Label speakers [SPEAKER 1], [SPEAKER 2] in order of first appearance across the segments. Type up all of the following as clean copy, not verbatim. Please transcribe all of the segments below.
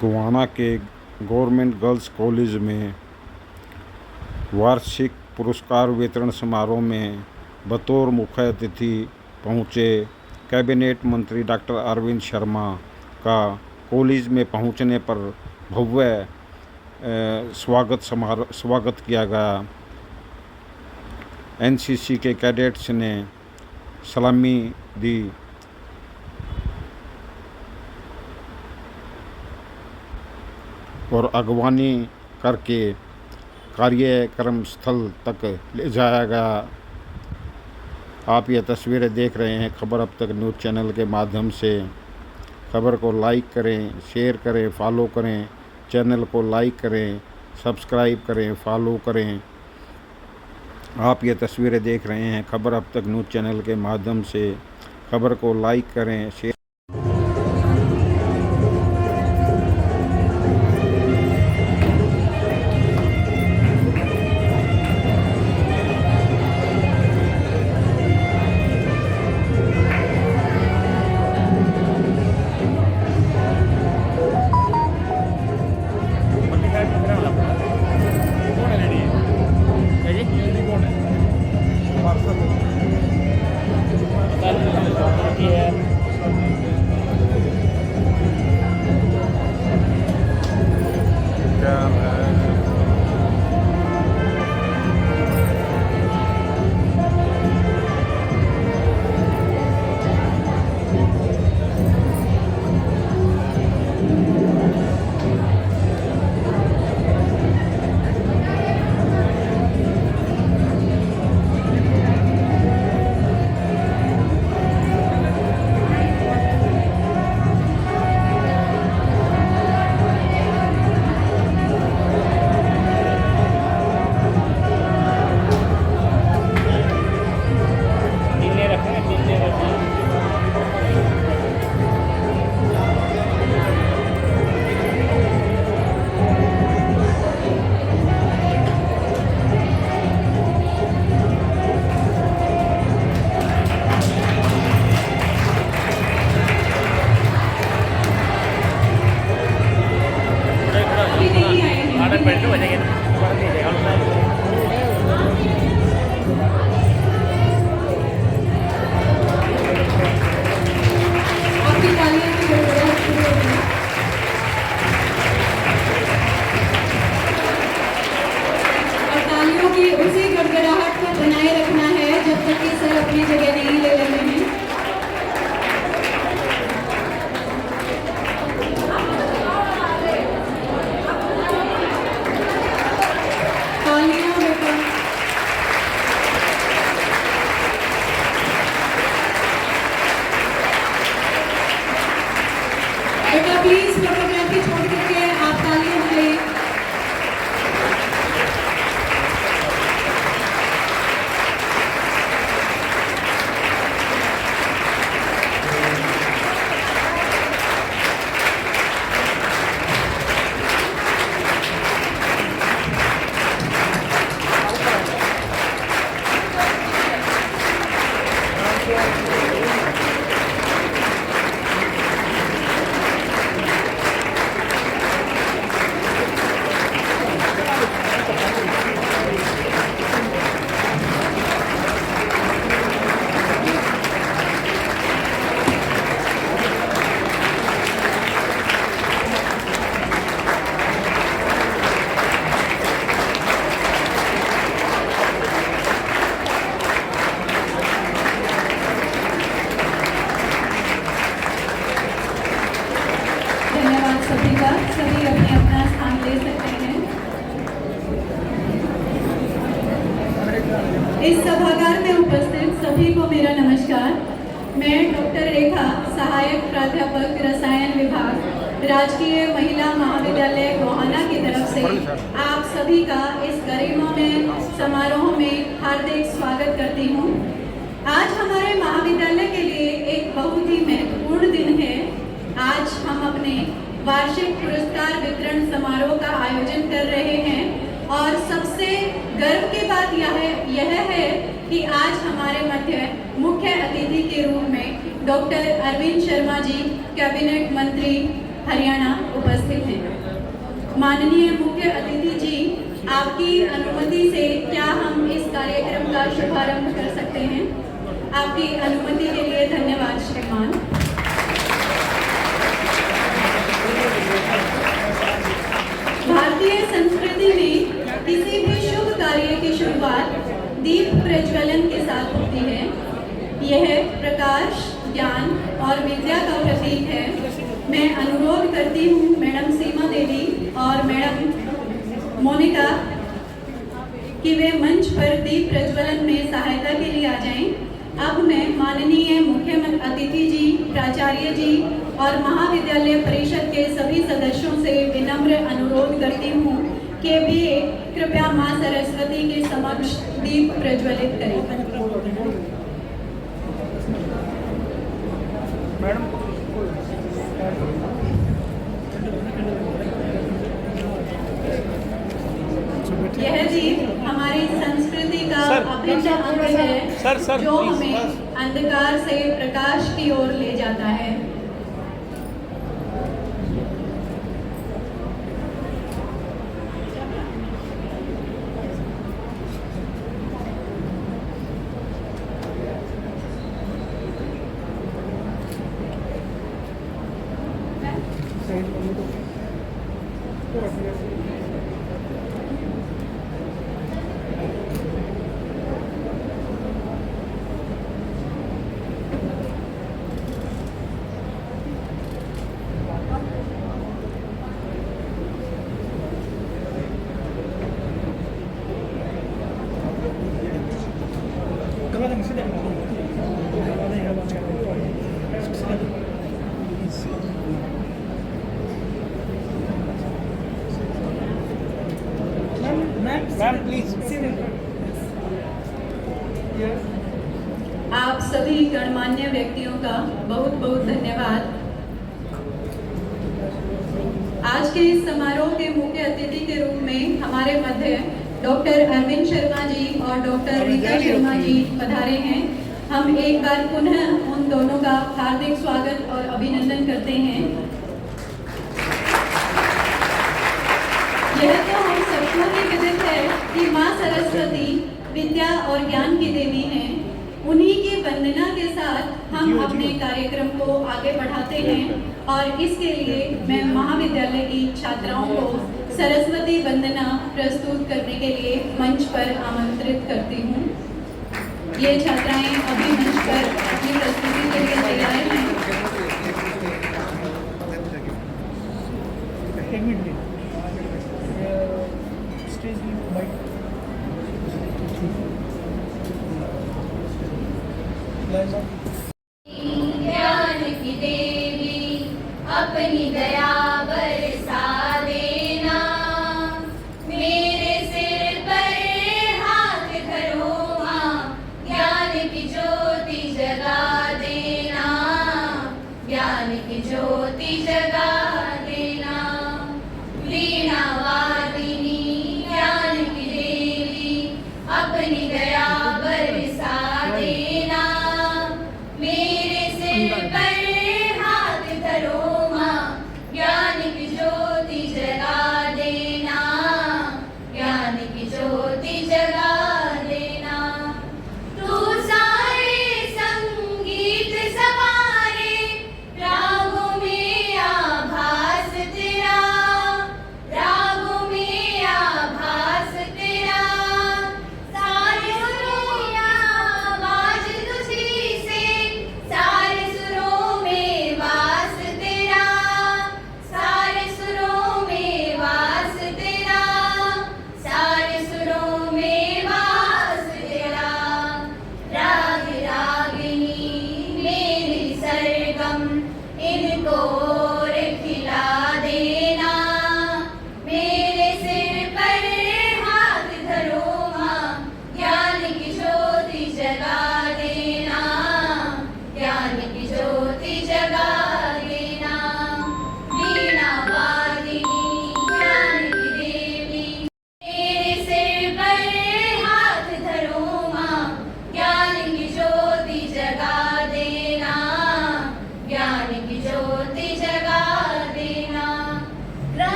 [SPEAKER 1] गोहाना के government girls college में वार्षिक पुरस्कार वितरण समारोह में बतौर मुख्य अतिथि पहुंचे कैबिनेट मंत्री डॉक्टर अरविंद शर्मा का कॉलेज में पहुंचने पर भव्य स्वागत किया गया। एनसीसी के कैडेट्स ने सलामी दी और अगवानी करके कार्यक्रम स्थल तक ले जाया गया। आप ये तस्वीरें देख रहे हैं खबर अब तक न्यूज़ चैनल के माध्यम से। खबर को लाइक करें, शेयर करें, फॉलो करें। चैनल को लाइक करें, सब्सक्राइब करें, फॉलो करें। आप ये तस्वीरें देख रहे हैं खबर अब तक न्यूज़ चैनल के माध्यम से। खबर को लाइक करें, शेयर
[SPEAKER 2] उसी गड़गड़ाहट को बनाए रखना है जब तक कि सर अपनी जगह नहीं ले लेते हैं। बेटा प्लीज फोटोग्राफी छोड़ करके आप तालियां बजाइए। सभी का सभी अपने अपना स्थान ले सकते हैं। इस सभागार में उपस्थित सभी को मेरा नमस्कार। मैं डॉक्टर रेखा, सहायक प्राध्यापक रसायन विभाग, राजकीय महिला महाविद्यालय गोहाना की तरफ से आप सभी का इस गरिमामय समारोह में हार्दिक स्वागत करती हूँ। आज हमारे महाविद्यालय के लिए एक बहुत ही महत्वपूर्ण दिन है। आज हम अपने वार्षिक पुरस्कार वितरण समारोह का आयोजन कर रहे हैं और सबसे गर्व की बात यह है कि आज हमारे मध्य मुख्य अतिथि के रूप में डॉक्टर अरविंद शर्मा जी, कैबिनेट मंत्री, हरियाणा उपस्थित हैं। माननीय मुख्य अतिथि जी, आपकी अनुमति से क्या हम इस कार्यक्रम का शुभारंभ कर सकते हैं? आपकी अनुमति के लिए धन्यवाद श्रीमान। भारतीय संस्कृति में किसी भी शुभ कार्य की शुरुआत दीप प्रज्वलन के साथ होती है। यह प्रकाश, ज्ञान और विद्या का प्रतीक है। मैं अनुरोध करती हूँ मैडम सीमा देवी और मैडम मोनिका कि वे मंच पर दीप प्रज्वलन में सहायता के लिए आ जाएं। अब मैं माननीय मुख्य अतिथि जी, प्राचार्य जी और महाविद्यालय परिषद के सभी सदस्यों से विनम्र अनुरोध करती हूँ कि वे कृपया मां सरस्वती के समक्ष दीप प्रज्वलित करें। यह दीप हमारी संस्कृति का अभिन्न अंग है, जो हमें अंधकार से प्रकाश की ओर ले जाता है।
[SPEAKER 3] Ma'am please.
[SPEAKER 2] आप सभी गणमान्य व्यक्तियों का बहुत बहुत धन्यवाद। आज के इस समारोह के मुख्य अतिथि के रूप में हमारे मध्य डॉक्टर अरविंद शर्मा जी और डॉक्टर रीता शर्मा जी पधारे हैं। हम एक बार पुनः उन दोनों का हार्दिक स्वागत और अभिनंदन करते हैं। यह तो हम सबको ही विदित है कि माँ सरस्वती विद्या और ज्ञान की देवी हैं। उन्हीं की वंदना के साथ हम अपने कार्यक्रम को आगे बढ़ाते हैं और इसके लिए मैं महाविद्यालय की छात्राओं को सरस्वती वंदना प्रस्तुत करने के लिए मंच पर आमंत्रित करती हूँ। ये छात्राएं अभी मंच पर अपनी प्रस्तुति के लिए तैयार हैं।
[SPEAKER 4] ज्ञान की देवी अपनी दया बरसा देना, मेरे सिर पर हाथ धरो माँ, ज्ञान की ज्योति जगा देना, ज्ञान की ज्योति जगा देना। वीणा वादिनी ज्ञान की देवी अपनी दया बरसा देना, मेरे सिर पर हाथ धरो माँ, ज्ञान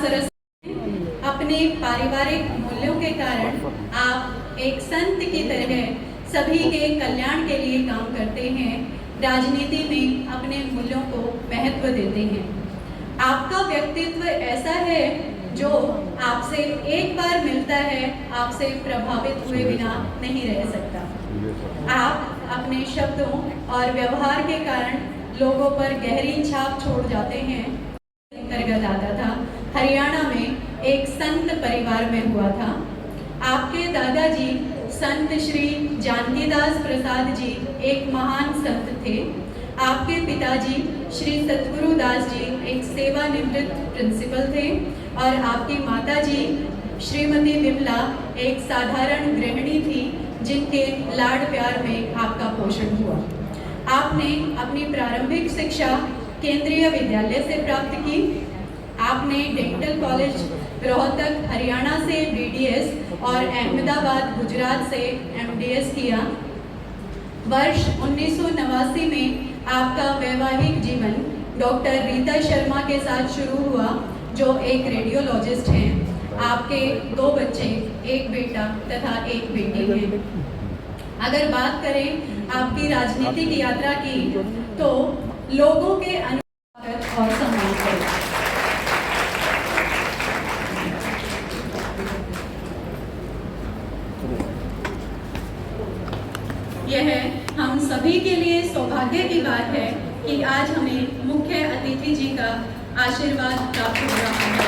[SPEAKER 2] सरस अपने पारिवारिक मूल्यों के कारण आप एक संत की तरह सभी के कल्याण के लिए काम करते हैं, राजनीति में अपने मूल्यों को महत्व देते हैं। आपका व्यक्तित्व ऐसा है जो आपसे एक बार मिलता है, आपसे प्रभावित हुए बिना नहीं रह सकता। आप अपने शब्दों और व्यवहार के कारण लोगों पर गहरी छाप छोड़ जाते हैं। अंतर्गत आता था, हरियाणा में एक संत परिवार में हुआ था। आपके दादाजी संत श्री जानकीदास प्रसाद जी एक महान संत थे। आपके पिताजी श्री सतगुरुदास जी एक सेवानिवृत्त प्रिंसिपल थे और आपकी माताजी श्रीमती विमला एक साधारण गृहिणी थी जिनके लाड प्यार में आपका पोषण हुआ। आपने अपनी प्रारंभिक शिक्षा केंद्रीय विद्यालय से प्राप्त की। आपने डेंटल कॉलेज रोहतक हरियाणा से BDS और अहमदाबाद गुजरात से MDS किया। वर्ष 1989 में आपका वैवाहिक जीवन डॉक्टर रीता शर्मा के साथ शुरू हुआ, जो एक रेडियोलॉजिस्ट हैं। आपके 2 बच्चे, एक बेटा तथा एक बेटी हैं। अगर बात करें आपकी राजनीतिक यात्रा की, तो लोगों के अनुगमन और सम्मान करें। यह हम सभी के लिए सौभाग्य की बात है कि आज हमें मुख्य अतिथि जी का आशीर्वाद प्राप्त हो रहा है।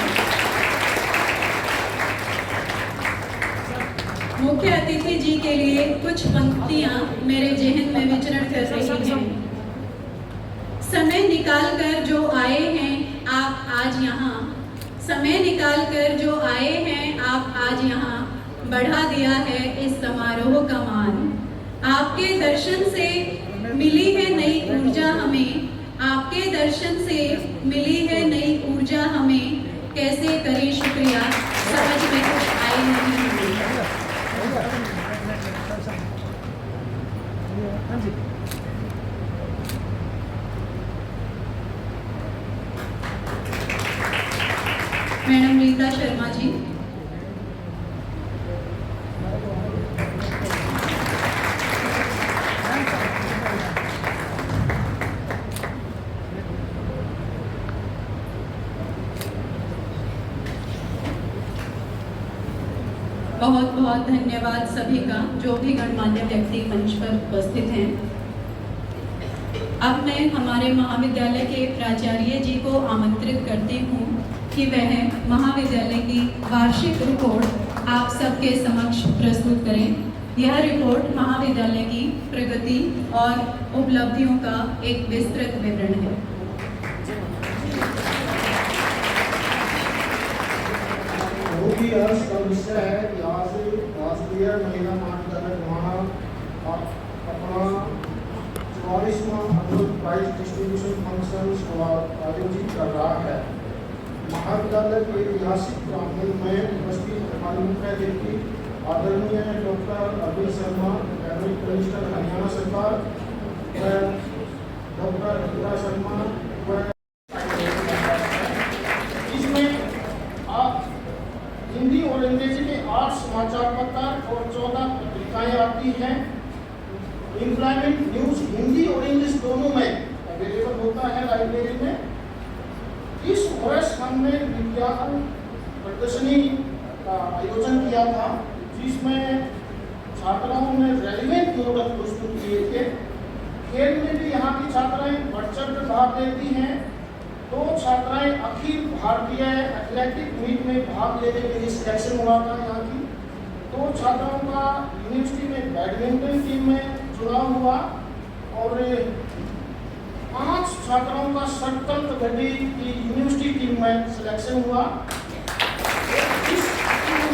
[SPEAKER 2] मुख्य अतिथि जी के लिए कुछ पंक्तियां मेरे जेहन में विचरण कर रही हैं। समय निकालकर जो आए हैं आप आज यहाँ, समय निकालकर जो आए हैं आप आज यहाँ, बढ़ा दिया है इस समारोह का मान। आपके दर्शन से मिली है नई ऊर्जा हमें, आपके दर्शन से मिली है नई ऊर्जा हमें, कैसे करें शुक्रिया समझ में कुछ आए नहीं हमें। मैडम रीता शर्मा जी। बहुत बहुत धन्यवाद सभी का, जो भी गणमान्य व्यक्ति मंच पर उपस्थित हैं। अब मैं हमारे महाविद्यालय के प्राचार्य जी को आमंत्रित करती हूँ कि वह महाविद्यालय की वार्षिक रिपोर्ट आप सबके समक्ष प्रस्तुत करें। यह रिपोर्ट महाविद्यालय की प्रगति और उपलब्धियों का एक विस्तृत विवरण है।
[SPEAKER 3] बहुत ही हर्ष का विषय है कि आज राष्ट्रीय महिला महाविद्यालय गोहाना अपना 44वां एनुअल प्राइज डिस्ट्रीब्यूशन फंक्शन आयोजित कर रहा है। महाविद्यालय के ऐतिहासिक प्रांगण में उपस्थित हमारे मुख्य अतिथि आदरणीय doctor Arvind Sharma, cabinet minister Haryana सरकार, डॉक्टर रीता शर्मा, हिंदी और अंग्रेजी के 8 समाचार पत्र और 14 पत्रिकाएं आती हैं। एम्प्लॉयमेंट न्यूज हिंदी और इंग्लिश दोनों में अवेलेबल होता है लाइब्रेरी में। इस वर्ष हमने विज्ञान प्रदर्शनी का आयोजन किया था, जिसमें छात्राओं ने रेलिवेंट मॉडल प्रस्तुत किए थे। खेल में भी यहाँ की छात्राएं बढ़ चढ़ भाग लेती हैं। 2 छात्राएं अखिल भारतीय एथलेटिक मीट में भाग लेने के लिए सिलेक्शन हुआ था यहाँ की। 2 छात्राओं का यूनिवर्सिटी में बैडमिंटन टीम में चुनाव हुआ और 5 छात्राओं का शटल कबड्डी की यूनिवर्सिटी टीम में सिलेक्शन हुआ। इस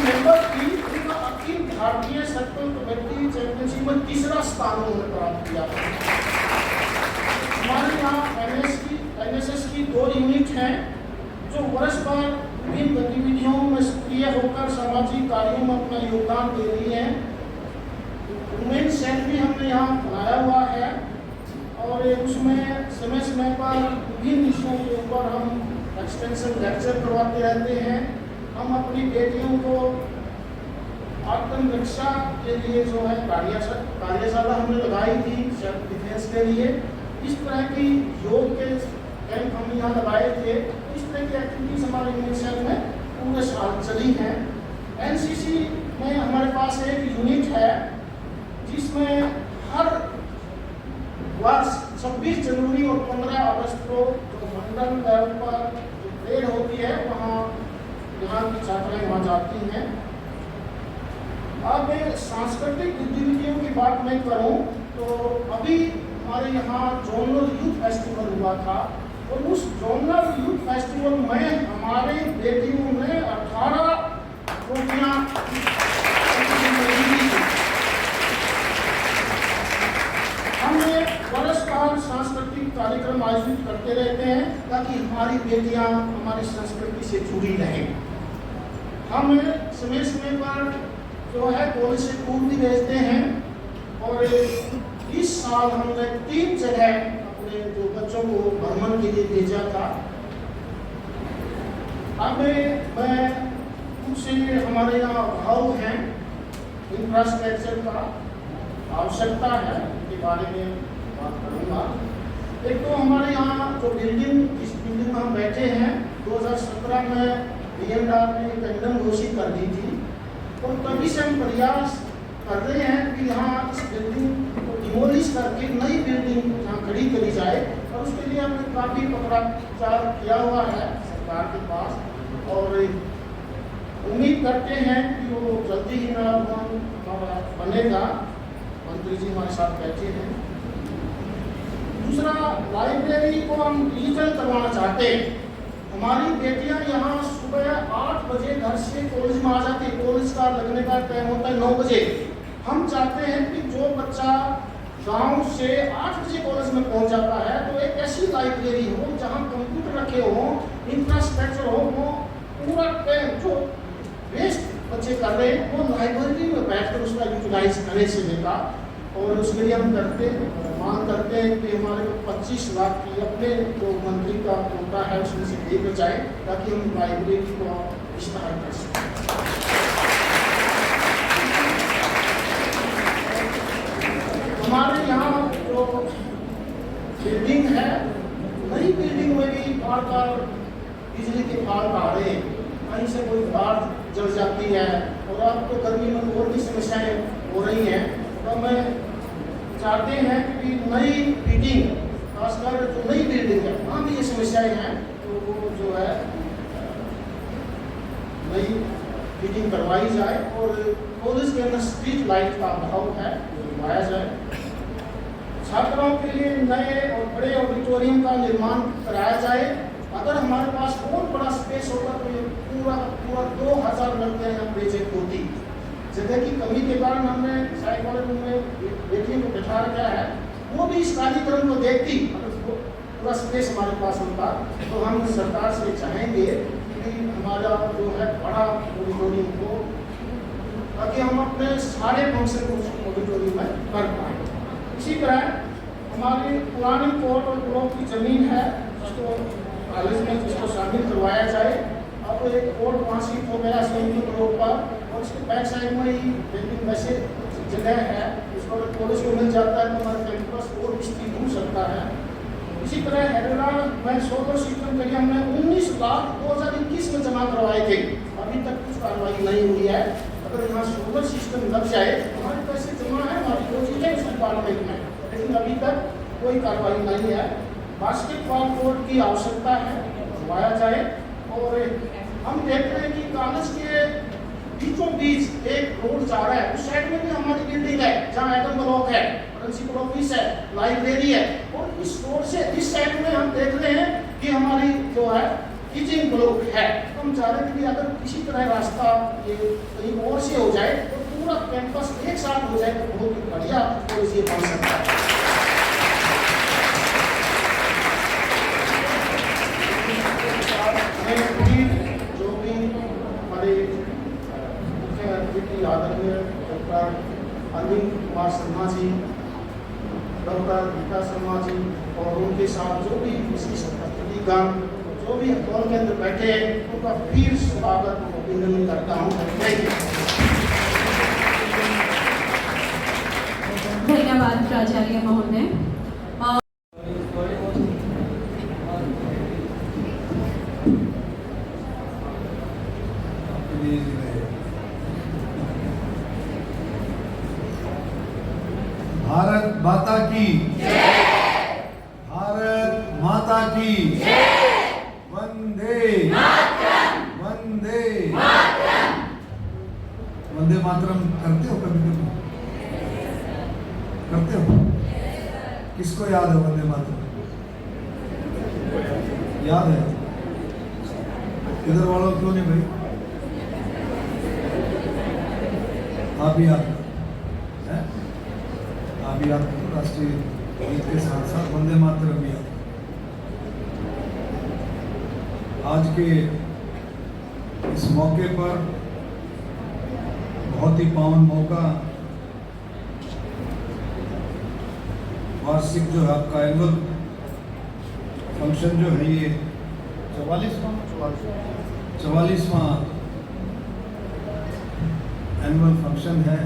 [SPEAKER 3] मेंबर की उनका अखिल भारतीय शटल कबड्डी चैंपियनशिप में 3रा स्थान उन्होंने प्राप्त किया था। हमारे यहाँ NSS की 2 यूनिट हैं जो वर्ष भर विभिन्न गतिविधियों में सक्रिय होकर सामाजिक कार्यों में अपना योगदान दे रही हैं। वुमेन सेल भी हमने यहाँ बनाया हुआ है और उसमें समय समय पर विभिन्न विषयों के ऊपर हम एक्सटेंशन लेक्चर करवाते रहते हैं। हम अपनी बेटियों को आत्मरक्षा के लिए जो है कार्यशाला हमने लगाई थी सेल्फ डिफेंस के लिए। इस तरह की योग के कैंप हम यहाँ लगाए थे। इस तरह की एक्टिविटीज हमारे यूनिसेफ में पूरे साल चली हैं। एनसीसी में हमारे पास एक यूनिट है जिसमें हर वर्ष 26 जनवरी और 15 अगस्त को जो मंडल लेवल पर जो परेड होती है वहाँ यहाँ की छात्राएं वहाँ जाती हैं। अब सांस्कृतिक गतिविधियों की बात मैं करूँ तो अभी हमारे यहाँ जोनल यूथ फेस्टिवल हुआ था और उस जोनल यूथ फेस्टिवल में हमारे बेटियों ने 18 ट्रॉफियाँ हमने वर्षभर सांस्कृतिक कार्यक्रम आयोजित करते रहते हैं ताकि हमारी बेटियां हमारी संस्कृति से जुड़ी रहें। हम समय समय पर जो है कॉलेज से टूर भी भेजते हैं और इस साल हमने 3 जगह अपने जो बच्चों को भ्रमण के लिए भेजा था। अब मैं कुछ हमारे यहाँ अभाव हैं इंफ्रास्ट्रक्चर का आवश्यकता है के बारे में बात करूँगा। एक तो हमारे यहाँ जो बिल्डिंग जिस बिल्डिंग में हम बैठे हैं 2017 में DMDR ने एक एंडम घोषित कर दी थी और तभी से हम प्रयास कर रहे हैं कि यहाँ इस बिल्डिंग को डिमोलिश करके नई बिल्डिंग यहाँ खड़ी करी जाए और उसके लिए हमने काफ़ी पत्राचार किया हुआ है सरकार के पास और उम्मीद करते हैं कि वो जल्दी ही हमारा बनेगा। मंत्री जी हमारे साथ बैठे हैं। दूसरा, लाइब्रेरी को हम डिजिटल करवाना चाहते हैं। हमारी बेटियां यहाँ सुबह 8 बजे घर से कॉलेज में आ जाती है। कॉलेज का लगने का टाइम होता है 9 बजे। हम चाहते हैं कि जो बच्चा गांव से 8 बजे कॉलेज में पहुंच जाता है तो एक ऐसी लाइब्रेरी हो जहां कंप्यूटर रखे हो, इंफ्रास्ट्रक्चर हो, वो पूरा टाइम जो वेस्ट बच्चे कर रहे हैं वो लाइब्रेरी में बैठकर उसका यूटिलाइज करने से लेगा। और उसके लिए हम मांग करते हैं कि हमारे को 25 लाख की अपने जो मंत्री का कोटा है उसमें से दे जाए ताकि हम लाइब्रेरी को विस्तार कर सकें। हमारे यहाँ जो बिल्डिंग है, नई बिल्डिंग में भी बार बार बिजली के फाल्ट आ रहे हैं, कहीं से कोई तार जल जाती है और अब तो गर्मी में और भी समस्याएं हो रही हैं। तो मैं चाहते हैं कि नई फिटिंग, खासकर जो नई बिल्डिंग है वहाँ भी ये समस्याएं हैं तो वो जो है नई फिटिंग करवाई जाए और कॉलेज के अंदर स्ट्रीट लाइट का अभाव है वो लगाया जाए। छात्रों के लिए नए और बड़े ऑडिटोरियम का निर्माण कराया जाए। अगर हमारे पास बहुत बड़ा स्पेस होगा तो ये पूरा 2000 लगते हैं प्रोजेक्ट होती। जगह की कमी के कारण हमने साइकोलॉजी में बेटियों को बैठा रखा है, वो भी इस कार्यक्रम को देखती। अगर पूरा स्पेस हमारे पास होता तो हम सरकार से चाहेंगे कि हमारा जो है बड़ा ऑडिटोरियम को, ताकि हम अपने सारे फंक्शन को ऑडिटोरियम में कर पाएँ। इसी तरह हमारी पुरानी कोर्ट और ब्लॉक की जमीन है उसको कॉलेज में जिसको शामिल करवाया जाए। अब एक कोर्ट वहाँ शिफ्ट हो गया सीएमपी रोड पर और उसके बैक साइड में ही बिल्डिंग वैसे जगह है, उसको अगर कॉलेज को मिल जाता है तो हमारा कैंपस और विस्तृत हो सकता है। इसी तरह हैदराबाद में सोलर सिस्टम के लिए हमने 19 लाख 2021 में जमा करवाए थे, अभी तक कुछ कार्रवाई नहीं हुई है। अगर यहाँ सोलर सिस्टम लग जाए हमारे पैसे जमा है, हमारी कोशिश है इस डिपार्टमेंट में, लेकिन अभी तक कोई कार्रवाई नहीं है। बास्केटबॉल कोर्ट की आवश्यकता है, करवाया जाए। और हम देख रहे हैं कि कॉलेज के बीचों बीच एक रोड जा रहा है, उस साइड में भी हमारी बिल्डिंग है जहाँ एडम ब्लॉक है, प्रिंसिपल ऑफिस है, लाइब्रेरी है और इस रोड से इस साइड में हम देख रहे हैं कि हमारी जो है टीचिंग ब्लॉक है। हम चाह रहे हैं कि अगर किसी तरह रास्ता ये कहीं और से हो जाए तो पूरा कैंपस एक साथ हो जाए तो बहुत ही बढ़िया कॉलेज ये बन सकता है। जो भी हमारे मुख्य अतिथि आदरणीय डॉक्टर अरविंद कुमार शर्मा जी, डॉक्टर गीता शर्मा जी और उनके साथ जो भी विशिष्ट अतिथिगण जो भी हॉल के अंदर बैठे हैं उनका फिर स्वागत अभिनंदन करता हूँ। Thank you.
[SPEAKER 2] धन्यवाद प्राचार्य महोदय।
[SPEAKER 5] भारत माता की जय। भारत माता की जय। वंदे मातरम। वंदे मातरम। वंदे मातरम करते हो कभी कभी? करते हो? किसको याद है वंदे मातरम? याद है? इधर वालों क्यों नहीं भाई? आप भी याद करो, आप भी याद करो। राष्ट्रीय गीत के साथ साथ वंदे मातरम भी याद। आज के इस मौके पर बहुत ही पावन मौका, वार्षिक जो है आपका एनुअल फंक्शन जो है ये 44वां एनुअल फंक्शन है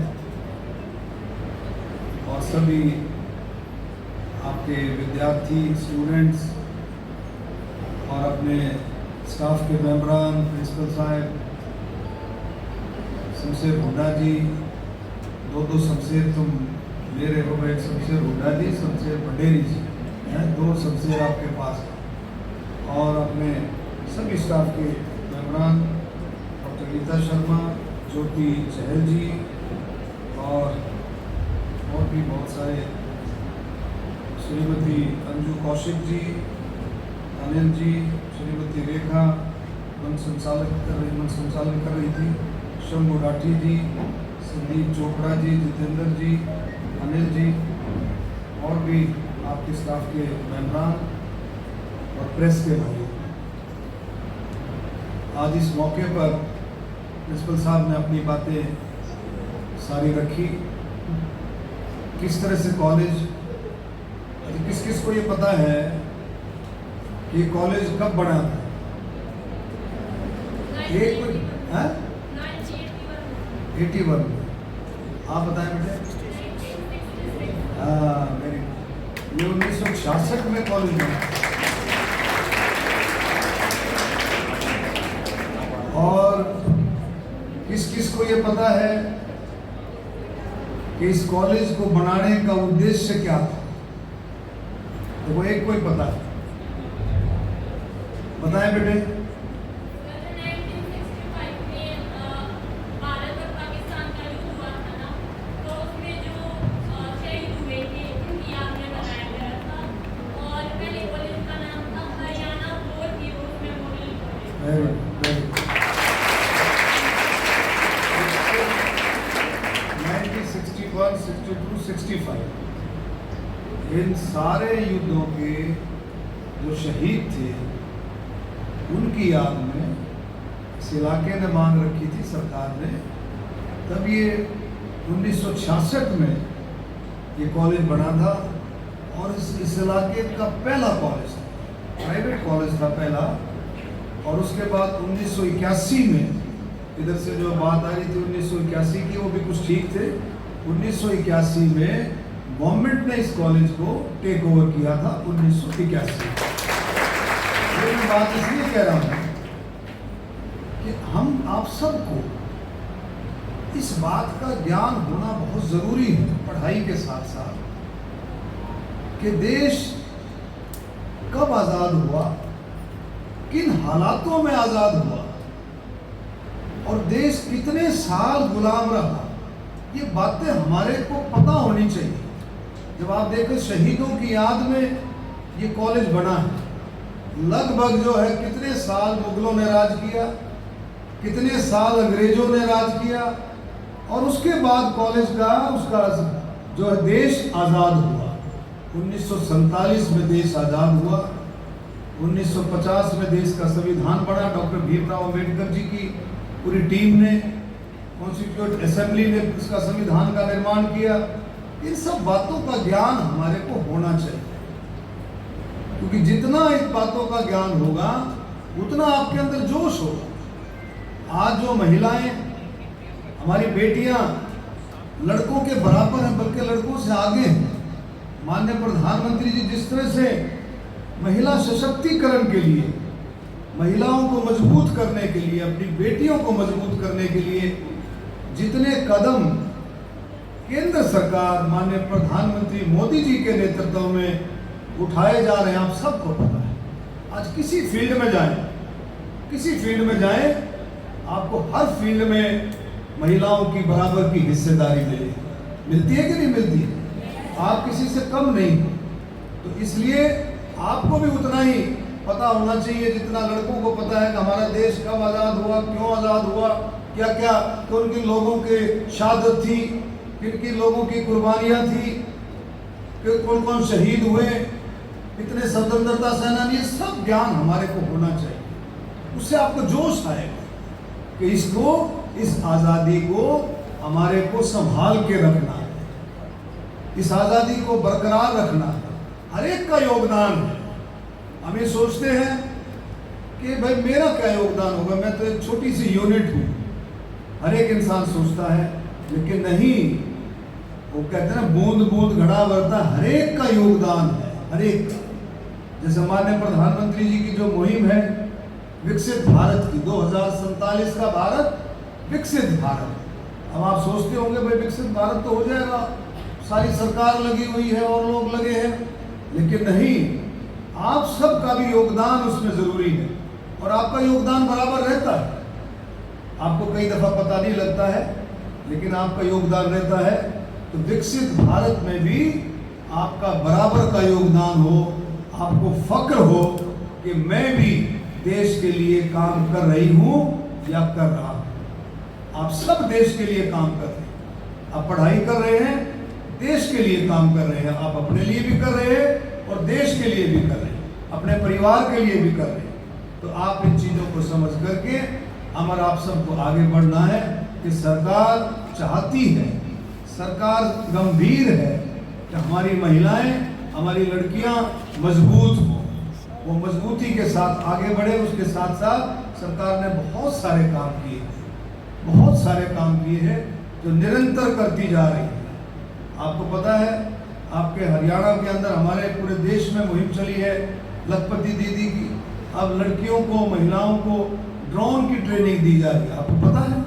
[SPEAKER 5] और सभी आपके विद्यार्थी, स्टूडेंट्स और अपने स्टाफ के मेंबरान, प्रिंसिपल साहब, शमशेर हुड्डा जी, दो शमशेर तुम ले रहे हो, एक शमशेर हुड्डा जी, शमशेर भंडेरी जी हैं, 2 शमशेर आपके पास हैं। और अपने सभी स्टाफ के मेंबरान, डॉक्टर गीता शर्मा, ज्योति चहल जी और भी बहुत सारे, श्रीमती अंजू कौशिक जी, अनिल जी, श्रीमती रेखा मन संचालन कर रही थी, शंभू राठी जी, संदीप चोपड़ा जी, जितेंद्र जी, अनिल जी और भी आपके स्टाफ के मेंबरान और प्रेस के भाई। आज इस मौके पर प्रिंसिपल साहब ने अपनी बातें सारी रखी। किस तरह से कॉलेज, किस किस को ये पता है कि कॉलेज कब बना था? एक 81 में। आप बताएं बेटे। हाँ, मेरी ये 1966 में कॉलेज बना और किस किस को ये पता है कि इस कॉलेज को बनाने का उद्देश्य क्या था? तो वो एक कोई पता है, बताएं बेटे।
[SPEAKER 4] भारत और पाकिस्तान का युद्ध हुआ था ना, तो उसमें जो शहीद हुए थे उनकी याद में बनाया गया था। और पहले कॉलेज का नाम था Haryana war heroes memorial college.
[SPEAKER 5] 1961, 62, 65 इन सारे युद्धों के जो शहीद थे उनकी याद में इस इलाके ने मांग रखी थी सरकार ने। तब ये 1966 में ये कॉलेज बना था और इस इलाके का पहला कॉलेज था, प्राइवेट कॉलेज था पहला। और उसके बाद 1981 में इधर से जो बात आ रही थी 1981 की, वो भी कुछ ठीक थे। 1981 में गवर्नमेंट ने इस कॉलेज को टेक ओवर किया था 1981। ये मैं बात इसलिए कह रहा हूँ कि हम आप सबको इस बात का ज्ञान होना बहुत जरूरी है पढ़ाई के साथ साथ कि देश कब आजाद हुआ, किन हालातों में आजाद हुआ और देश कितने साल गुलाम रहा। ये बातें हमारे को पता होनी चाहिए। जब आप देखें शहीदों की याद में ये कॉलेज बना है, लगभग जो है कितने साल मुगलों ने राज किया, कितने साल अंग्रेजों ने राज किया और उसके बाद कॉलेज का उसका जो है देश आज़ाद हुआ। 1947 में देश आज़ाद हुआ, 1950 में देश का संविधान बना। डॉक्टर भीमराव अंबेडकर जी की पूरी टीम ने, कॉन्स्टिट्यूट असेंबली ने इसका संविधान का निर्माण किया। इन सब बातों का ज्ञान हमारे को होना चाहिए, क्योंकि जितना इन बातों का ज्ञान होगा उतना आपके अंदर जोश होगा। आज जो महिलाएं, हमारी बेटियां लड़कों के बराबर हैं, बल्कि लड़कों से आगे हैं। माननीय प्रधानमंत्री जी जिस तरह से महिला सशक्तिकरण के लिए, महिलाओं को मजबूत करने के लिए, अपनी बेटियों को मजबूत करने के लिए जितने कदम केंद्र सरकार माननीय प्रधानमंत्री मोदी जी के नेतृत्व में उठाए जा रहे हैं, आप सबको पता है। आज किसी फील्ड में जाएं, किसी फील्ड में जाएं, आपको हर फील्ड में महिलाओं की बराबर की हिस्सेदारी मिलती है कि नहीं मिलती है? आप किसी से कम नहीं। तो इसलिए आपको भी उतना ही पता होना चाहिए जितना लड़कों को पता है कि हमारा देश कब आज़ाद हुआ, क्यों आज़ाद हुआ, क्या क्या किन किन लोगों के शहादत थी, किन किन लोगों की कुर्बानियाँ थी, कि कौन कौन शहीद हुए, कितने स्वतंत्रता सेनानी, सब ज्ञान हमारे को होना चाहिए। उससे आपको जोश आएगा कि इसको, इस आज़ादी को हमारे को संभाल के रखना है, इस आज़ादी को बरकरार रखना है। हर एक का योगदान है। हम ये सोचते हैं कि भाई मेरा क्या योगदान होगा, मैं तो एक छोटी सी यूनिट हूँ, हर एक इंसान सोचता है। लेकिन नहीं, वो कहते हैं ना, बूंद बूंद घड़ा भरता, हर एक का योगदान है, हर एक का। जैसे माननीय प्रधानमंत्री जी की जो मुहिम है विकसित भारत की, 2047 का भारत, विकसित भारत। अब आप सोचते होंगे भाई विकसित भारत तो हो जाएगा, सारी सरकार लगी हुई है और लोग लगे हैं, लेकिन नहीं, आप सबका भी योगदान उसमें जरूरी है और आपका योगदान बराबर रहता है। आपको कई दफा पता नहीं लगता है, लेकिन आपका योगदान रहता है। तो विकसित भारत में भी आपका बराबर का योगदान हो, आपको फक्र हो कि मैं भी देश के लिए काम कर रही हूँ या कर रहा हूँ। आप सब देश के लिए काम कर रहे हैं, आप पढ़ाई कर रहे हैं, देश के लिए काम कर रहे हैं, आप अपने लिए भी कर रहे हैं और देश के लिए भी कर रहे हैं, अपने परिवार के लिए भी कर रहे हैं। तो आप इन चीज़ों को समझ करके हमारा आप सबको आगे बढ़ना है कि सरकार चाहती है, सरकार गंभीर है कि हमारी महिलाएं, हमारी लड़कियां मजबूत हों, वो मजबूती के साथ आगे बढ़े। उसके साथ साथ सरकार ने बहुत सारे काम किए हैं, बहुत सारे काम किए हैं जो निरंतर करती जा रही है। आपको पता है, आपके हरियाणा के अंदर, हमारे पूरे देश में मुहिम चली है लखपति दीदी की। अब लड़कियों को, महिलाओं को ड्रोन की ट्रेनिंग दी जा रही है। आपको पता है?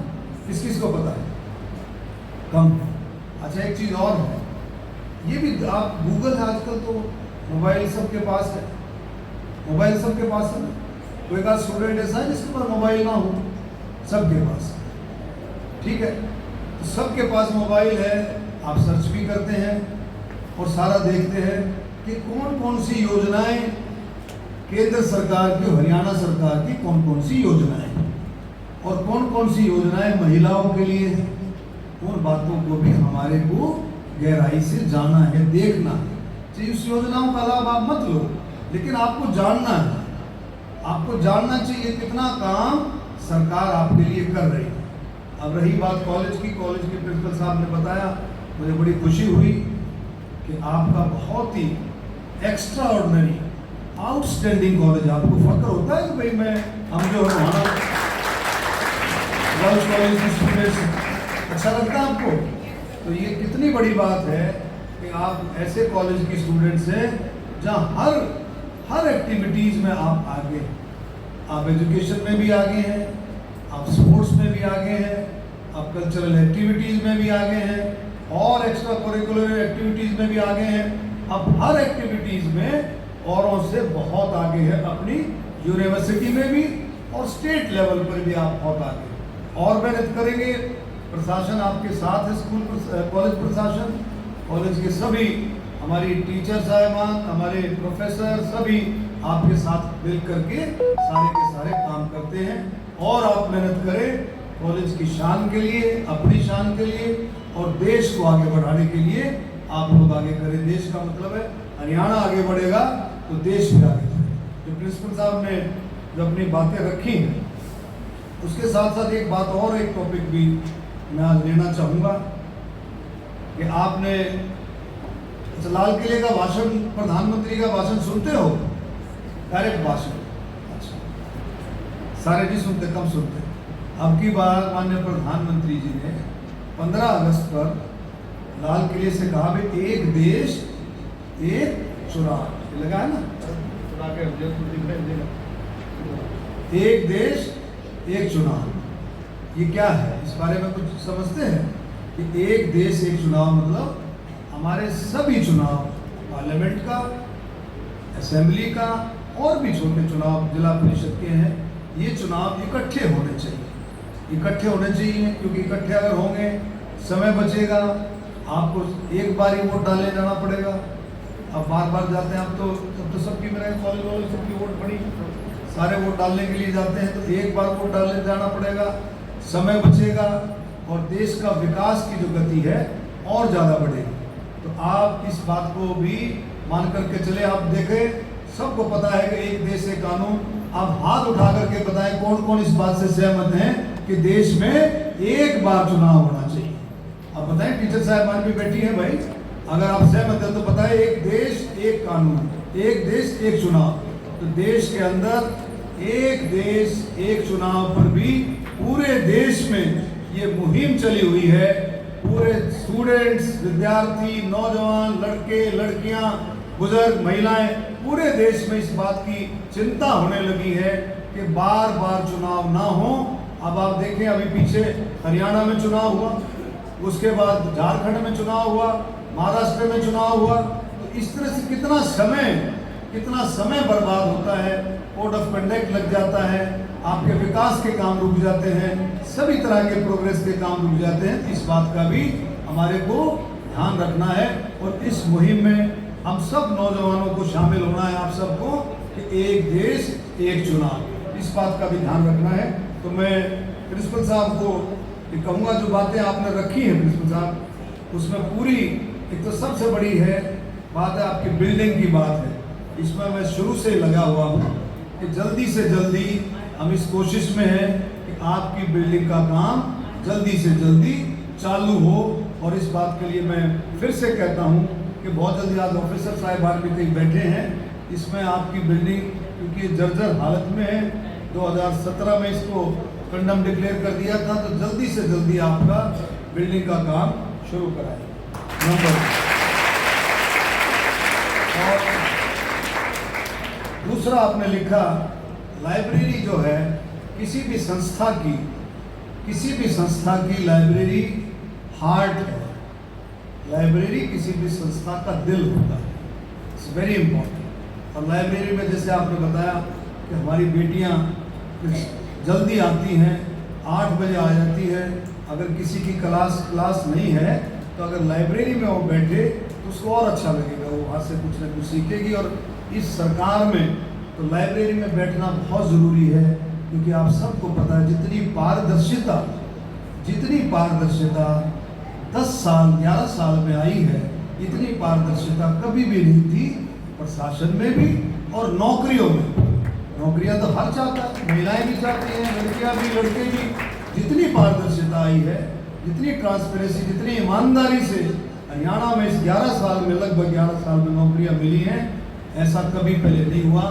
[SPEAKER 5] किस किस को पता है? कम। अच्छा, एक चीज़ और है, ये भी आप गूगल है आजकल, तो मोबाइल सबके पास है, मोबाइल सबके पास है। कोई एक स्टूडेंट ऐसा है जिसके पास मोबाइल ना हो? सबके पास, ठीक है। तो सबके पास मोबाइल है, आप सर्च भी करते हैं और सारा देखते हैं कि कौन कौन सी योजनाएं केंद्र सरकार की, हरियाणा सरकार की कौन कौन सी योजनाएं और कौन कौन सी योजनाएं महिलाओं के लिए हैं। उन बातों को भी हमारे को गहराई से जाना है, देखना है। चाहिए उस योजनाओं का लाभ आप मत लो, लेकिन आपको जानना है, आपको जानना चाहिए कितना काम सरकार आपके लिए कर रही है। अब रही बात कॉलेज की, कॉलेज के प्रिंसिपल साहब ने बताया, मुझे बड़ी खुशी हुई कि आपका बहुत ही एक्स्ट्रा ऑर्डिनरी, आउटस्टैंडिंग कॉलेज। आपको फक्र होता है कि भाई हम जो है वहाँ गर्ल्स कॉलेज की स्टूडेंट्स, अच्छा लगता है आपको? तो ये कितनी बड़ी बात है कि आप ऐसे कॉलेज की स्टूडेंट्स हैं जहाँ हर एक्टिविटीज़ में आप आगे हैं। आप एजुकेशन में भी आगे हैं, आप स्पोर्ट्स में भी आगे हैं, आप कल्चरल एक्टिविटीज़ में भी आगे हैं और एक्स्ट्रा करिकुलर एक्टिविटीज़ में भी आगे हैं। आप हर एक्टिविटीज़ में औरों से बहुत आगे हैं, अपनी यूनिवर्सिटी में भी और स्टेट लेवल पर भी आप बहुत आगे हैं। और मेहनत करेंगे, प्रशासन आपके साथ है, स्कूल कॉलेज प्रशासन, कॉलेज के सभी हमारी टीचर साहिबान, हमारे प्रोफेसर, सभी आपके साथ मिल करके सारे के सारे काम करते हैं। और आप मेहनत करें कॉलेज की शान के लिए, अपनी शान के लिए और देश को आगे बढ़ाने के लिए आप लोग आगे करें। देश का मतलब है हरियाणा आगे बढ़ेगा तो देश भी आगे बढ़ेगा। जो प्रिंसिपल साहब ने जो अपनी बातें रखी हैं, उसके साथ साथ एक बात और, एक टॉपिक भी मैं आज लेना चाहूँगा कि आपने लाल किले का भाषण, प्रधानमंत्री का भाषण सुनते हो? डायरेक्ट भाषण। अच्छा, सारे नहीं सुनते, कम सुनते। अब की बार माननीय प्रधानमंत्री जी ने 15 अगस्त पर लाल किले से कहा भी एक देश एक चुनाव, लगा है ना, एक देश एक चुनाव। ये क्या है, इस बारे में कुछ समझते हैं कि एक देश एक चुनाव मतलब हमारे सभी चुनाव, पार्लियामेंट का, असेंबली का और भी छोटे चुनाव जिला परिषद के हैं, ये चुनाव इकट्ठे होने चाहिए। इकट्ठे होने चाहिए क्योंकि इकट्ठे अगर होंगे समय बचेगा, आपको एक बार ही वोट डालने जाना पड़ेगा। अब बार बार जाते हैं, अब तो सबकी, मेरे कॉलेज वाले सबकी वोट पड़ी, सारे वोट डालने के लिए जाते हैं, तो एक बार वोट डालने जाना पड़ेगा, समय बचेगा और देश का विकास की जो गति है और ज़्यादा बढ़ेगी। तो आप इस बात को भी मान करके चले। आप देखें, सबको पता है कि एक देश एक कानून। आप हाथ उठा करके बताएं कौन कौन इस बात से सहमत हैं कि देश में एक बार चुनाव होना चाहिए। अब बताएं, टीचर साहब भी बैठी हैं भाई, अगर आप सहमत हैं तो बताएं, एक देश एक कानून, एक देश एक चुनाव। तो देश के अंदर एक देश एक चुनाव पर भी पूरे देश में ये मुहिम चली हुई है। पूरे स्टूडेंट्स, विद्यार्थी, नौजवान, लड़के लड़कियां, बुजुर्ग, महिलाएं, पूरे देश में इस बात की चिंता होने लगी है कि बार बार चुनाव ना हो। अब आप देखें, अभी पीछे हरियाणा में चुनाव हुआ, उसके बाद झारखंड में चुनाव हुआ, महाराष्ट्र में चुनाव हुआ। तो इस तरह से कितना समय बर्बाद होता है, कोड ऑफ कंडक्ट लग जाता है, आपके विकास के काम रुक जाते हैं, सभी तरह के प्रोग्रेस के काम रुक जाते हैं। इस बात का भी हमारे को ध्यान रखना है और इस मुहिम में हम सब नौजवानों को शामिल होना है, आप सबको, कि एक देश एक चुनाव, इस बात का भी ध्यान रखना है। तो मैं प्रिंसिपल साहब को ये कहूँगा, जो बातें आपने रखी हैं प्रिंसिपल साहब, उसमें पूरी, एक तो सबसे बड़ी है बात है आपकी बिल्डिंग की बात है। इसमें मैं शुरू से लगा हुआ हूँ कि जल्दी से जल्दी हम इस कोशिश में हैं कि आपकी बिल्डिंग का काम जल्दी से जल्दी चालू हो। और इस बात के लिए मैं फिर से कहता हूँ कि बहुत जल्दी, आज ऑफिसर साहिबान भी कहीं बैठे हैं, इसमें आपकी बिल्डिंग क्योंकि जर्जर हालत में है, 2017 में इसको कंडम डिक्लेयर कर दिया था, तो जल्दी से जल्दी आपका बिल्डिंग का काम शुरू कराएं। नंबर और दूसरा आपने लिखा, लाइब्रेरी जो है किसी भी संस्था की लाइब्रेरी हार्ट है। लाइब्रेरी किसी भी संस्था का दिल होता है, इट्स वेरी इंपॉर्टेंट। और लाइब्रेरी में जैसे आपने बताया कि हमारी बेटियां जल्दी आती हैं, 8 बजे आ जाती है। अगर किसी की क्लास नहीं है तो अगर लाइब्रेरी में वो बैठे तो उसको और अच्छा लगेगा, वो वहाँ से कुछ न कुछ सीखेगी। और इस सरकार में तो लाइब्रेरी में बैठना बहुत ज़रूरी है, क्योंकि आप सबको पता है जितनी पारदर्शिता 10 साल 11 साल में आई है, इतनी पारदर्शिता कभी भी नहीं थी, प्रशासन में भी और नौकरियों में। नौकरियां तो हर चाहता है, महिलाएं भी चाहती हैं, लड़कियां भी लड़के भी। जितनी पारदर्शिता आई है, जितनी ट्रांसपेरेंसी, जितनी ईमानदारी से हरियाणा में इस 11 साल में, लगभग 11 साल में नौकरियां मिली हैं, ऐसा कभी पहले नहीं हुआ।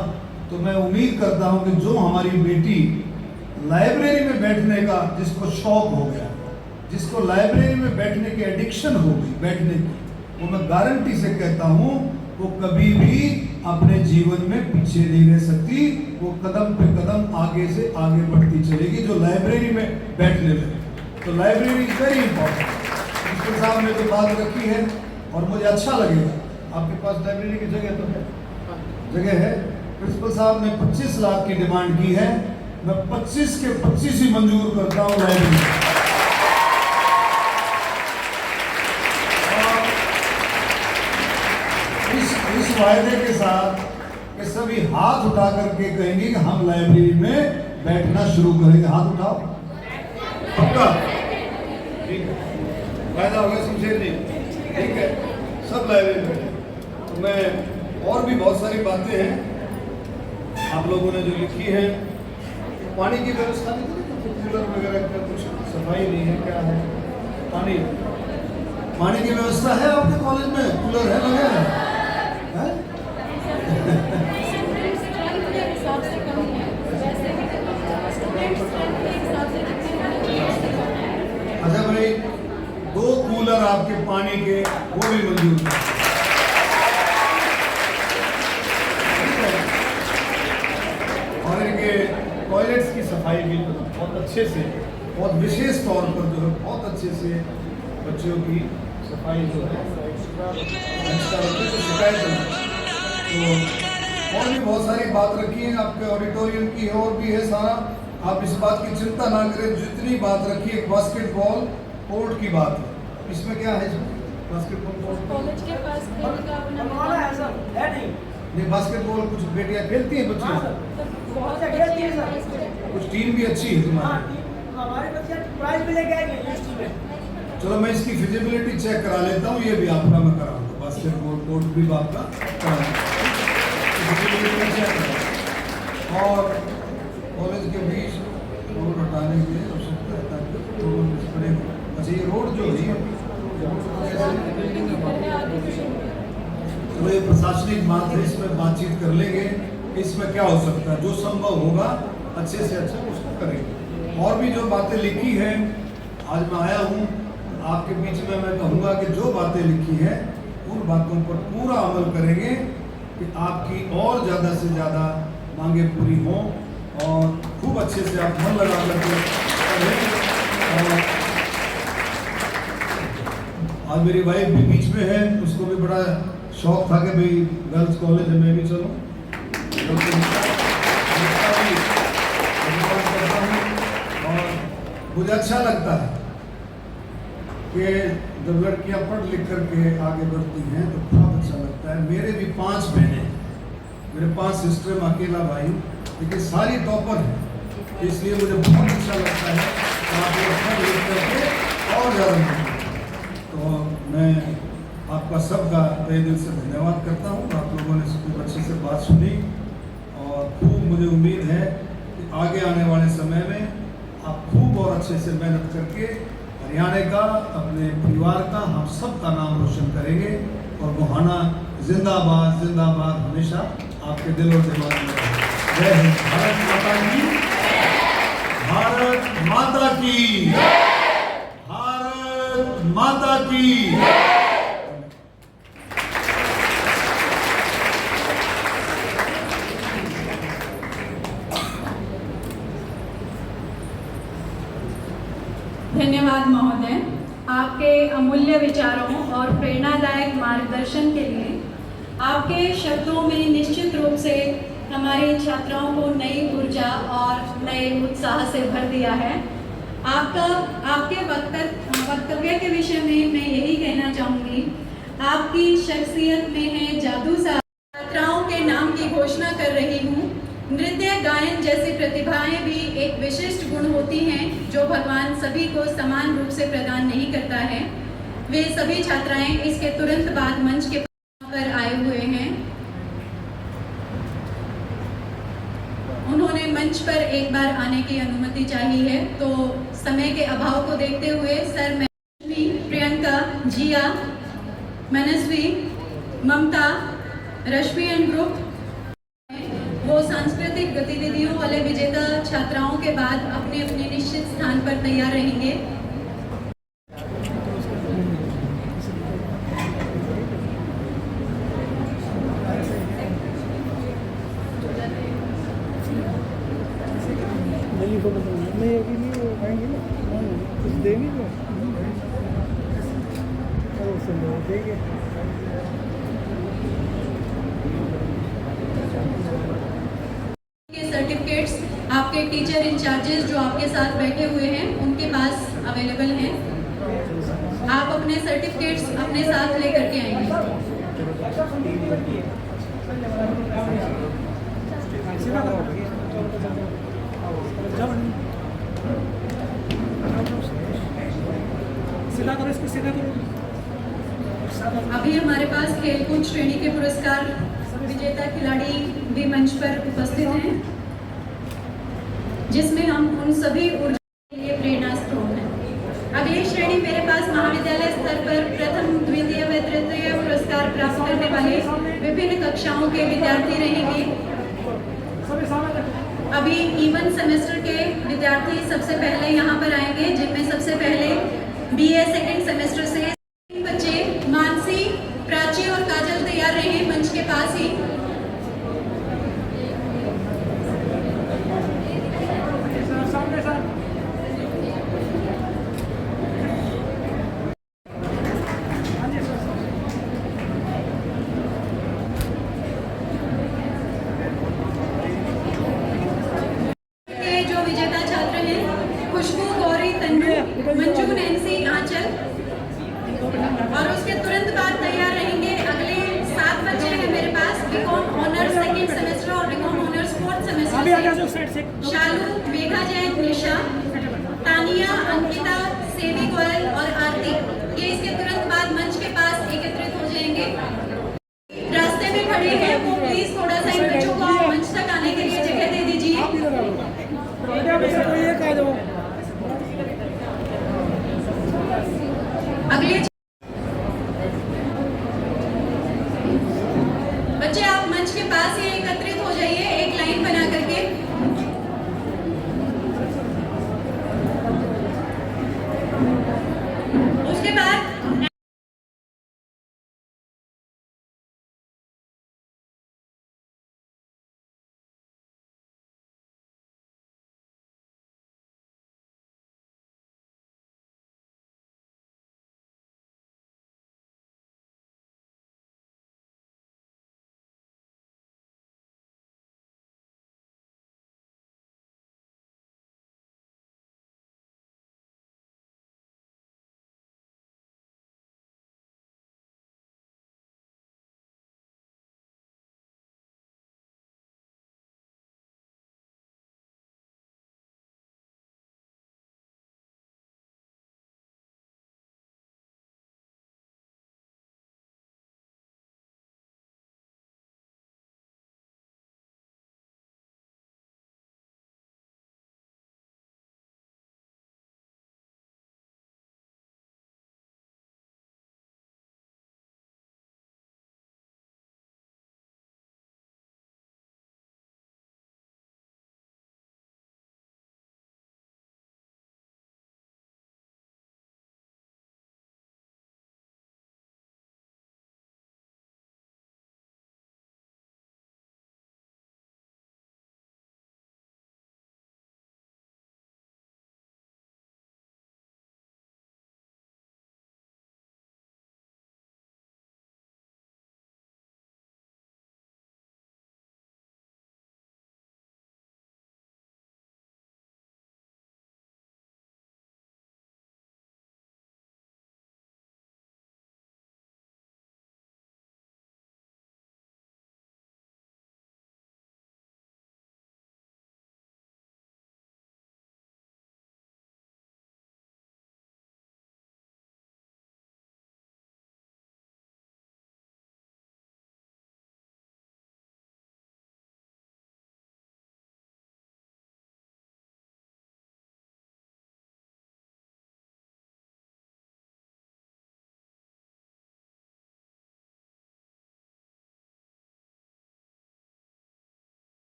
[SPEAKER 5] तो मैं उम्मीद करता हूं कि जो हमारी बेटी लाइब्रेरी में बैठने का, जिसको शौक हो गया, जिसको लाइब्रेरी में बैठने की एडिक्शन हो गई बैठने की, वो मैं गारंटी से कहता हूं वो कभी भी अपने जीवन में पीछे नहीं रह सकती। वो कदम पे कदम आगे से आगे बढ़ती चलेगी जो लाइब्रेरी में बैठने लगे। तो library is very important. Principal साहब ने तो बात रखी है और मुझे अच्छा लगेगा। आपके पास लाइब्रेरी की जगह तो है, जगह है। प्रिंसिपल साहब ने 25 लाख की डिमांड की है, मैं 25 के 25 ही मंजूर करता हूँ लाइब्रेरी। इस वायदे के साथ कि सभी हाथ उठा करके कहेंगे कि हम लाइब्रेरी में बैठना शुरू करेंगे। हाथ उठाओ, पक्का? ठीक है, वायदा हो गया शमशेर जी, ठीक है, सब लाइब्रेरी में। तो मैं और भी बहुत सारी बातें हैं आप लोगों ने जो लिखी है। पानी की व्यवस्था नहीं थी, कूलर वगैरह का कुछ सफाई नहीं है, क्या है? पानी की व्यवस्था है आपके कॉलेज में? कूलर है, लगे हैं? अच्छा भाई, 2 कूलर आपके पानी के वो भी मंजूर हैं। और इनके टॉयलेट्स की सफाई भी बहुत अच्छे से, बहुत विशेष तौर पर जो है बहुत अच्छे से बच्चों की सफाई जो है शिकायत है। तो और भी बहुत सारी बात रखी है आपके ऑडिटोरियम की, और भी है सारा। आप इस बात की चिंता ना करें, जितनी बात रखी है बास्केटबॉल कोर्ट की बात है। इसमें क्या है? बास्केटबॉल कोर्ट
[SPEAKER 2] कॉलेज के पास खेलने का अपना
[SPEAKER 5] नहीं, बास्केटबॉल कुछ बेटियां खेलती हैं बच्चे,
[SPEAKER 2] बहुत खेलती है सर।
[SPEAKER 5] कुछ टीम भी अच्छी है तुम्हारी।
[SPEAKER 6] हमारे बच्चे प्राइज भी लेके आएंगे नेक्स्ट में।
[SPEAKER 5] चलो मैं इसकी फिजिबिलिटी चेक करा लेता हूँ, ये भी आपका मैं कराऊंगा, बास्केटबॉल कोर्ट भी आपका कराऊंगा। और कॉलेज के बीच रोड हटाने की आवश्यकता है ताकि अच्छा ये रोड जो है तो ये प्रशासनिक बात है, इसमें बातचीत कर लेंगे, इसमें क्या हो सकता है, जो संभव होगा अच्छे से अच्छा उसको करेंगे। और भी जो बातें लिखी हैं, आज मैं आया हूँ आपके बीच में, मैं कहूँगा कि जो बातें लिखी हैं उन बातों पर पूरा अमल करेंगे कि आपकी और ज़्यादा से ज़्यादा मांगे पूरी हों और खूब अच्छे से आप मन लगा करके पढ़ें। और आज मेरी वाइफ भी बीच में है, उसको भी बड़ा शौक था कि भाई गर्ल्स कॉलेज है मैं भी चलूँ। और मुझे अच्छा लगता है कि जब लड़कियां पढ़ लिख करके आगे बढ़ती हैं तो बहुत अच्छा लगता है। मेरे भी 5 बहनें, मेरे 5 सिस्टर, मैं अकेला भाई, लेकिन सारी टॉपर हैं, इसलिए मुझे बहुत अच्छा लगता है कि आप लोग पढ़ लिख करके और ज़्यादा। तो मैं आपका सबका तहे दिल से धन्यवाद करता हूँ। आप लोगों ने खूब अच्छे से बात सुनी और खूब मुझे उम्मीद है कि आगे आने वाले समय में आप खूब और अच्छे से मेहनत करके हरियाणा का, अपने परिवार का, हम सब का नाम रोशन करेंगे। और गोहाना जिंदाबाद जिंदाबाद हमेशा आपके दिल और दिमाग में रहे। जय हिंद। भारत माता की, भारत माता की, भारत माता की।
[SPEAKER 2] धन्यवाद महोदय, आपके अमूल्य विचारों और प्रेरणादायक मार्गदर्शन के लिए। आपके शब्दों में निश्चित रूप से हमारी छात्राओं को नई ऊर्जा और नए उत्साह से भर दिया है। आपके वक्तव्य के विषय में मैं यही कहना चाहूँगी, आपकी शख्सियत में है जादू सा। छात्राओं के नाम की घोषणा कर रही हूँ। नृत्य, गायन जैसी प्रतिभाएं भी एक विशिष्ट गुण होती हैं जो भगवान सभी को समान रूप से प्रदान नहीं करता है। वे सभी छात्राएं इसके तुरंत बाद मंच के पर आए हुए हैं। उन्होंने मंच पर एक बार आने की अनुमति चाहिए है, तो समय के अभाव को देखते हुए sir Priyanka, Jiya, Manasvi, Mamta, Rashmi and group वो सांस्कृतिक गतिविधियों वाले विजेता छात्राओं के बाद अपने अपने निश्चित स्थान पर तैयार रहेंगे।
[SPEAKER 6] नहीं अभी नहीं वो आएंगे ना, कुछ देंगे वो देंगे।
[SPEAKER 2] सर्टिफिकेट्स आपके टीचर इंचार्जेस जो आपके साथ बैठे हुए हैं उनके पास अवेलेबल हैं। आप अपने सर्टिफिकेट्स अपने साथ लेकर के आएंगे।
[SPEAKER 6] सीधा करो इसको, सीधा करो।
[SPEAKER 2] अभी हमारे पास खेलकूद श्रेणी के पुरस्कार विजेता खिलाड़ी भी मंच पर उपस्थित हैं, जिसमें हम उन सभी ऊर्जा के लिए प्रेरणा स्रोत हैं। अगली श्रेणी मेरे पास महाविद्यालय स्तर पर प्रथम, द्वितीय व तृतीय पुरस्कार प्राप्त करने वाले विभिन्न कक्षाओं के विद्यार्थी रहेंगे। अभी इवन सेमेस्टर के विद्यार्थी सबसे पहले यहाँ पर आएंगे, जिनमें सबसे पहले बीए सेकंड सेमेस्टर से बच्चे मानसी, प्राची और काजल तैयार रहे मंच के पास ही। जो विजेता छात्र हैं, खुशबू, गौरी, तन्नू, मंजू, नैन्सी, आंचल, और उसके तुरंत बाद तैयार रहेंगे अगले 7 बच्चे हैं मेरे पास बीकॉम ऑनर्स सेकंड सेमेस्टर और बीकॉम ऑनर्स फोर्थ सेमेस्टर से। शालू, मेघा जैन, निशा, तानिया, अंकिता, सेवी गोयल और आरती, ये इसके तुरंत बाद मंच के पास एकत्रित हो जाएंगे। रास्ते में खड़े हैं वो प्लीज थोड़ा सा इन बच्चों को मंच तक आने के लिए जगह दे दीजिए। अगले बच्चे आप मंच के पास ही एकत्रित हो जाइए, एक लाइन बना करके। उसके बाद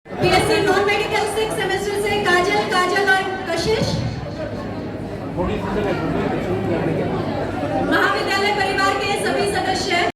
[SPEAKER 2] बीएससी नॉन मेडिकल 6 सेमेस्टर से काजल और कशिश।